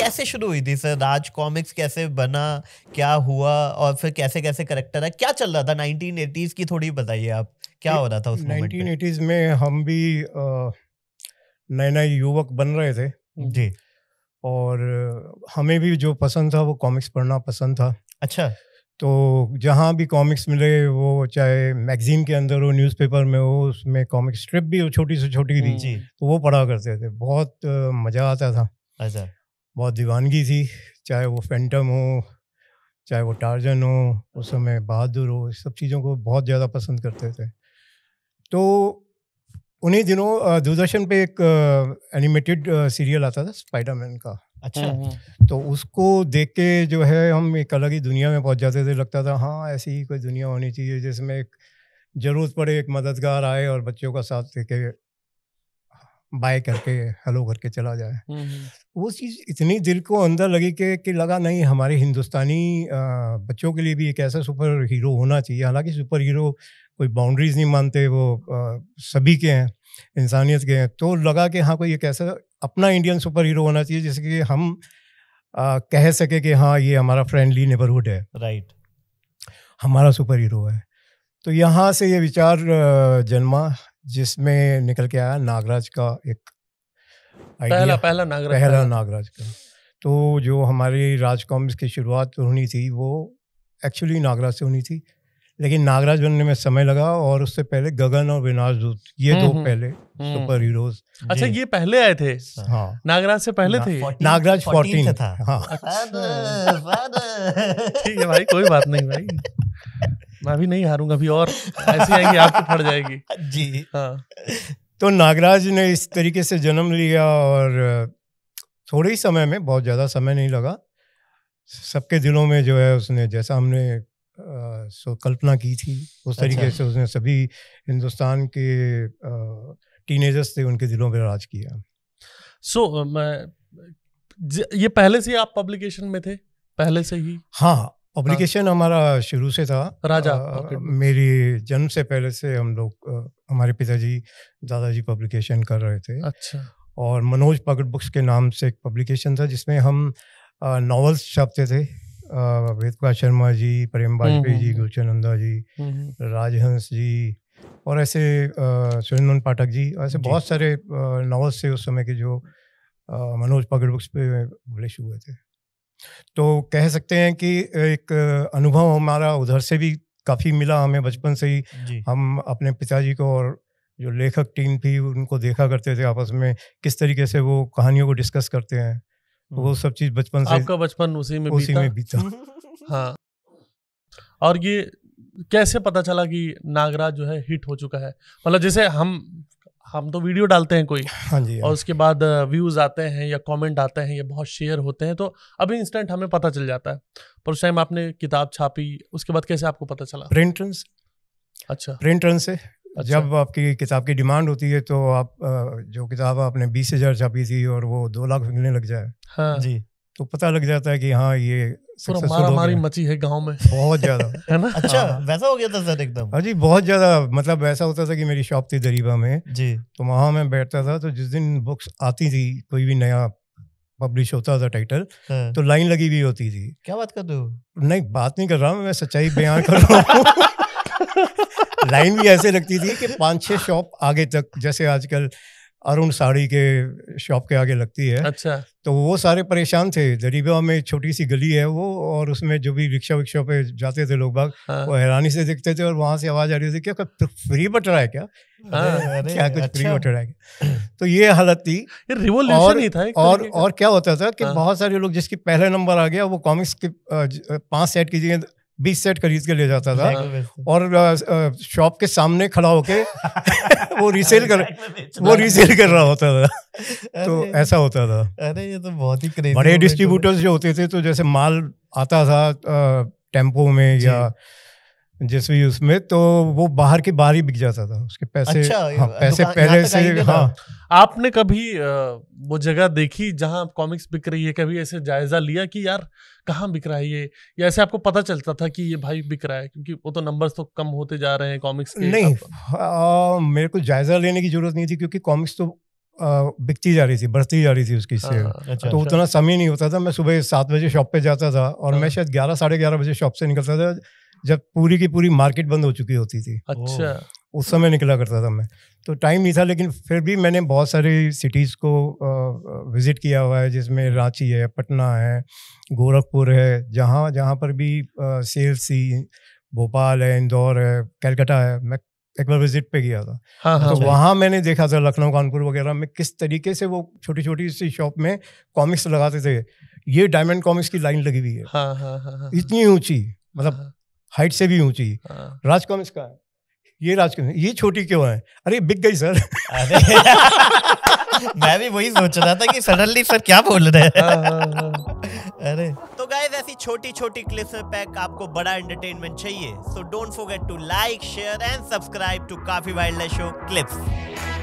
कैसे शुरू हुई थी सर? राज कॉमिक्स कैसे बना, क्या हुआ, और फिर कैसे कैसे करेक्टर है, क्या चल रहा था 1980s की? थोड़ी बताइए आप, क्या हो रहा था उस मोमेंट पे? 1980s में हम भी नए नए युवक बन रहे थे जी। और हमें भी जो पसंद था वो कॉमिक्स पढ़ना पसंद था। अच्छा। तो जहाँ भी कॉमिक्स मिले, वो चाहे मैगजीन के अंदर हो, न्यूज़पेपर में हो, उसमें कॉमिक स्ट्रिप भी हो छोटी से छोटी थी, जी। तो वो पढ़ा करते थे। बहुत मज़ा आता था, अच्छा। बहुत दीवानगी थी। चाहे वो फैंटम हो, चाहे वो टार्जन हो, उस समय बहादुर हो, इस सब चीज़ों को बहुत ज़्यादा पसंद करते थे। तो उन्हीं दिनों दूरदर्शन पे एक एनिमेटेड सीरियल आता था स्पाइडरमैन का। अच्छा। तो उसको देख के जो है हम एक अलग ही दुनिया में पहुंच जाते थे। लगता था हाँ, ऐसी ही कोई दुनिया होनी चाहिए जिसमें एक ज़रूरत पड़े एक मददगार आए और बच्चों का साथ लेके बाय करके हेलो करके चला जाए। वो चीज़ इतनी दिल को अंदर लगी कि लगा नहीं, हमारे हिंदुस्तानी बच्चों के लिए भी एक ऐसा सुपर हीरो होना चाहिए। हालांकि सुपर हीरो कोई बाउंड्रीज नहीं मानते, वो सभी के हैं, इंसानियत के हैं। तो लगा कि हाँ, कोई एक ऐसा अपना इंडियन सुपर हीरो होना चाहिए जिससे कि हम कह सके कि हाँ, ये हमारा फ्रेंडली नेबरहुड है, राइट, हमारा सुपर हीरो है। तो यहाँ से ये विचार जन्मा, जिसमें निकल के आया नागराज का एक आइडिया। पहला नागराज का। तो जो हमारी राज कॉमिक्स की शुरुआत होनी थी वो एक्चुअली नागराज से होनी थी, लेकिन नागराज बनने में समय लगा। और उससे पहले गगन और विनाश दूत, ये दो पहले सुपर हीरोज। अच्छा, ये पहले आए थे? हाँ, नागराज से पहले थे। नागराज 14 था। हाँ। ठीक है भाई, कोई बात नहीं भाई, मैं भी नहीं हारूंगा अभी, और ऐसी आएगी आपकी फट जाएगी जी। हाँ। तो नागराज ने इस तरीके से जन्म लिया और थोड़े ही समय में, बहुत ज़्यादा समय नहीं लगा, सबके दिलों में जो है उसने, जैसा हमने कल्पना की थी उस तरीके से उसने सभी हिंदुस्तान के टीनेजर्स थे, उनके दिलों में राज किया। ये पहले से आप पब्लिकेशन में थे, पहले से ही? हाँ, पब्लिकेशन हमारा शुरू से था। राजा मेरी जन्म से पहले से हम लोग, हमारे पिताजी दादाजी पब्लिकेशन कर रहे थे। अच्छा। और मनोज पॉकेट बुक्स के नाम से एक पब्लिकेशन था जिसमें हम नॉवेल्स छापते थे। वेद प्रकाश शर्मा जी, प्रेम वाजपेयी जी, गुलशन नंदा जी, राजहंस जी, और ऐसे सुरेंद्र पाठक जी, ऐसे बहुत सारे नॉवेल्स थे उस समय के जो मनोज पॉकेट बुक्स पे पब्लिश हुए थे। तो कह सकते हैं कि एक अनुभव हमारा उधर से भी काफ़ी मिला हमें बचपन से ही। हम अपने पिताजी को और जो लेखक टीम थी उनको देखा करते थे आपस में, किस तरीके से वो कहानियों को डिस्कस करते हैं। वो सब चीज़ बचपन से, आपका बचपन उसी में बीता। हाँ। और ये कैसे पता चला कि नागराज जो है हिट हो चुका है? मतलब जैसे हम तो वीडियो डालते हैं कोई, हाँ जी, और उसके बाद व्यूज आते हैं या कमेंट आते हैं या बहुत शेयर होते हैं, तो अभी इंस्टेंट हमें पता चल जाता है। पर उस टाइम आपने किताब छापी, उसके बाद कैसे आपको पता चला? प्रिंट रन से। अच्छा, प्रिंट रन से। अच्छा। जब आपकी किताब की डिमांड होती है तो आप जो किताब आपने 20,000 छापी थी और वो 2 लाख बिकने लग जाए, हाँ जी, तो पता लग जाता है कि हाँ, ये पूरा मारामारी मची है गांव में, बहुत ज्यादा। है ना? अच्छा, वैसा हो गया था सर एकदम? हाँ जी, बहुत ज्यादा। मतलब ऐसा होता था कि मेरी शॉप थी दरीबा में जी, तो वहाँ मैं बैठता था, तो जिस दिन बुक्स आती थी, कोई भी नया पब्लिश होता था टाइटल, तो लाइन लगी हुई होती थी। क्या बात कर रहे हो? नहीं, बात नहीं कर रहा हूँ मैं, सच्चाई बयान कर रहा हूँ। लाइन भी ऐसे लगती थी कि 5-6 शॉप आगे तक, जैसे आजकल अरुण साड़ी के शॉप के आगे लगती है। अच्छा। तो वो सारे परेशान थे। दरीबा में छोटी सी गली है वो, और उसमें जो भी रिक्शा विक्शा पे जाते थे लोग बाग, वो हैरानी से देखते थे, और वहाँ से आवाज़ आ रही थी, क्या फ्री बट रहा है क्या? क्या कुछ फ्री बट रहा है? तो ये हालत थी। ये रिवॉल्यूशन ही था। और क्या होता था कि बहुत सारे लोग, जिसकी पहला नंबर आ गया, वो कॉमिक्स के 5 सेट की जगह 20 सेट खरीद के ले जाता था, और शॉप के सामने खड़ा होके वो रीसेल कर रहा होता था। तो ऐसा होता था। अरे ये तो बहुत ही क्रेजी। बड़े डिस्ट्रीब्यूटर्स जो होते थे, तो जैसे माल आता था टेम्पो में या जिस भी उसमें, तो वो बाहर के बाहर ही बिक जाता था, उसके पैसे। अच्छा, हाँ, पैसे पहले से। हाँ, आपने कभी वो जगह देखी जहां कॉमिक्स बिक रही है? कभी ऐसे जायजा लिया कि यार कहाँ बिक रहा है ये, या ऐसे आपको पता चलता था कि ये भाई बिक रहा है? क्योंकि वो तो नंबर्स तो कम होते जा रहे हैं कॉमिक्स के। नहीं, मेरे को जायजा लेने की जरूरत नहीं थी, क्योंकि कॉमिक्स तो बिकती जा रही थी, बढ़ती जा रही थी उसकी सेल। अच्छा, तो उतना समय नहीं होता था। मैं सुबह 7 बजे शॉप पे जाता था और मैं शायद 11 साढ़े 11 बजे शॉप से निकलता था, जब पूरी की पूरी मार्केट बंद हो चुकी होती थी। अच्छा, उस समय निकला करता था मैं। तो टाइम नहीं था, लेकिन फिर भी मैंने बहुत सारी सिटीज़ को विज़िट किया हुआ है, जिसमें रांची है, पटना है, गोरखपुर है, जहाँ जहाँ पर भी सेल्स थी, भोपाल है, इंदौर है, कलकत्ता है। मैं एक बार विजिट पे गया था। तो वहाँ मैंने देखा था लखनऊ, कानपुर वगैरह में किस तरीके से वो छोटी छोटी सी शॉप में कॉमिक्स लगाते थे। ये डायमंड कॉमिक्स की लाइन लगी हुई है, इतनी ऊंची, मतलब हाइट से भी ऊंची। राज कॉमिक्स का है, ये राज कॉमिक्स, ये छोटी क्यों है? अरे बिक गई सर। मैं भी वही सोच रहा था कि सडनली सर क्या बोल रहे हैं। अरे तो गाइस, ऐसी छोटी छोटी क्लिप्स में पैक आपको बड़ा एंटरटेनमेंट चाहिए, so don't forget to like, share and subscribe to काफी वाइल्ड लाइफ शो क्लिप्स।